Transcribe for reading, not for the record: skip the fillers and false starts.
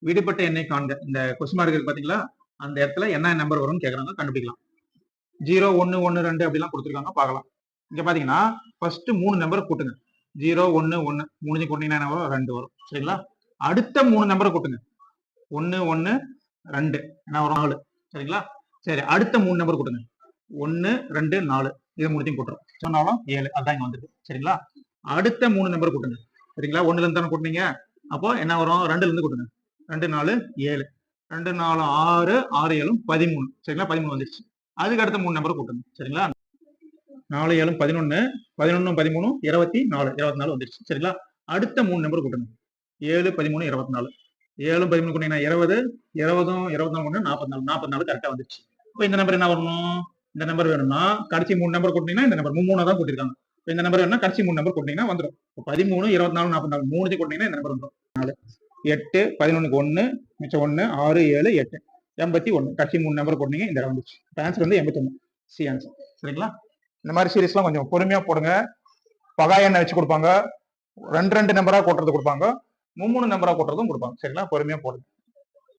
விடுபட்ட எண்ணை காண்க. இந்த கொஸ்டின் மார்க் இருக்கு பாத்தீங்களா, அந்த இடத்துல என்ன நம்பர் வரும்னு கேக்குறாங்க, கண்டுபிடிக்கலாம். 0 1 1 2 அப்படிலாம் கொடுத்துருக்காங்க, பார்க்கலாம். இங்க பாத்தீங்கன்னா ஃபர்ஸ்ட் 3 நம்பரை கூட்டுங்க. 0 1 1 முடிஞ்சு கூட்டிங்கன்னா என்ன வரும்? 2 வரும். சரிங்களா? அடுத்த 3 நம்பரை கூட்டுங்க. 1 1 2 என்ன வரும்? 4. சரிங்களா? சரி, அடுத்த 3 நம்பர் கூட்டுங்க. 1 2 4 இது மூணுத்தையும் கூட்டுறோம். சொன்னாலும் 7. அதான் இங்க வந்துருக்கு. சரிங்களா? அடுத்த 3 நம்பர் கூட்டுங்க. சரிங்களா? 1ல இருந்து தானே கூட்டினீங்க, அப்போ என்ன வரும்? 2ல இருந்து கூட்டுங்க. 2 4 7 2 4 6 6 7 13. சரிங்களா? 13 வந்துருச்சு. அதுக்கு அடுத்த 3 நம்பர் கூட்டுங்க. சரிங்களா? 4 7 11 11 13 24 24 வந்துருச்சு. சரிங்களா? அடுத்த 3 நம்பர் கூட்டுங்க. 7 13 24 7 13 கூட்டிங்கன்னா 20 20 24 44 44 கரெக்டா வந்துருச்சு. இப்போ இந்த நம்பர் என்ன வரணும்? இந்த நம்பர் வேணும்னா கடைசி 3 நம்பர் கூட்டினீங்கன்னா இந்த நம்பர் 3 தான் கூட்டிருக்காங்க. இந்த நம்பர் வேணும்னா கடைசி 3 நம்பர் கூட்டினீங்கன்னா வந்துடும். 13 24 44 மூணு கூட்டினீங்கன்னா இந்த நம்பர் வந்துடும். 4 8 11க்கு 1 மிச்சம் 1 6 7 8 81 கடைசி 3 நம்பர் கூட்டினீங்க இந்த வந்துச்சு. ஆன்சர் வந்து 81. C answer. சரிங்களா? இந்த மாதிரி சீரீஸ்லாம் கொஞ்சம் பொறுமையா போடுங்க. பகா எண்ணெய் வச்சு கொடுப்பாங்க, 2 2 நம்பரா கூட்டுறது கொடுப்பாங்க, 3 3 நம்பரா கூட்டுறதும் கொடுப்பாங்க. சரிங்களா? பொறுமையா போடுங்க.